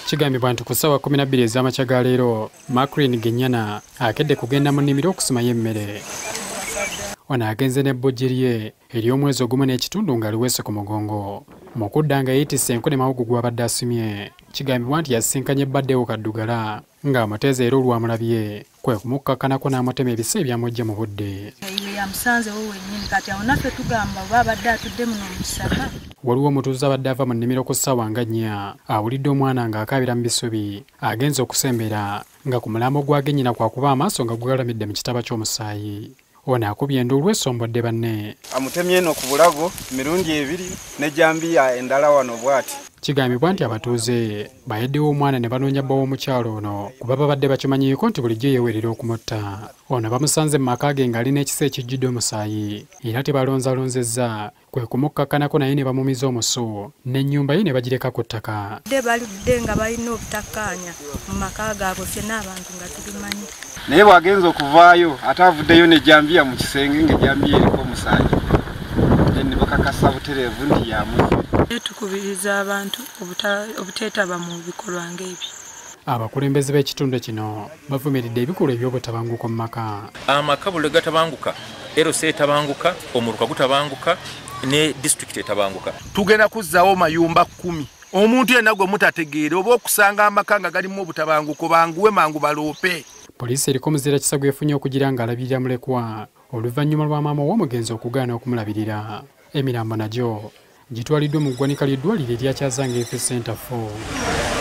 Kigambibwa nti ku ssaawa 12 ez'amakya ga leero Macquline Gennyina akedde kugenda mu nimiro okusimayo emmere. Ono agenze n'ebbojje lye ery'omwezi ogumu n'ekitundu nga liweese ku mugongo. Mu kudda nga yeetisse enku ne mawugu gw'abadde asimye. Kigambibwa nti yasisinkanye Deo Kaddugala ng'amuteeze era olwamulabye kwe kumukkakanako n'amutema ebiso ebyamujja mu budde. Waliwo omutuuze abadde ava mu nnimiro ku ssaawa nga 4 awulidde omwana ng'akaabira mu bisubi agenze okusembera nga ku mulambo gwa Gennyina kwakuba amaaso nga gugalamidde mu kitaba ky'omusaayi. Ono akubye enduulu esombodde banne. Amutemye eno ku bulago mirundi 2 n'ejjambiya endala wano bw'ati. Kigambibwa nti abatuuze bayeddewo omwana ne banoonya bba w'omukyalo ono kuba babadde bakimanyiiko nti bulijjo yeewerera okumutta. Ono bamusanze mu makaage ng'alina ekisa ekijjudde omusaayi era tebalonzalonzezza kwe kumukkakanako naye ne bamumizza omusu n'ennyumba ye ne bagireka ku ttaka. Baludde nga balina obutakkaanya mu maka gaabwe ffenna abantu nga tubimanyi. Naye bw'agenza okuvaayo ate avuddeyo n'ejjambiya mu kisenge ng'ejjambiya eriko omusaayi. Ne bakakasa butereevu nti yamusse. Tukubiriza abantu obuteetaba mu bikolwa ng'ebyo. Abakulembeze b'ekitundu kino bavumiridde ebikolwa eby'obutabanguko mu maka. Amaka buli gatabanguka, LC etabanguka, omuluka gutabanguka ne district etabanguka. Tugenda kuzzaawo mayumba 10. Omuntu yenna gwe mutategeera oba okusanga amaka nga galimu obutabanguko banguwe mangu baloope. Poliisi eriko muzira kisa gwefunye okugira ng'alabirira mulekwa oluvannyuma lwa maama w'omugenzi okugaana okumulabirira. Emirambo nagyo gitwaliddwe mu ggwanika ly'eddwaliro erya Kyazanga Health Center 4.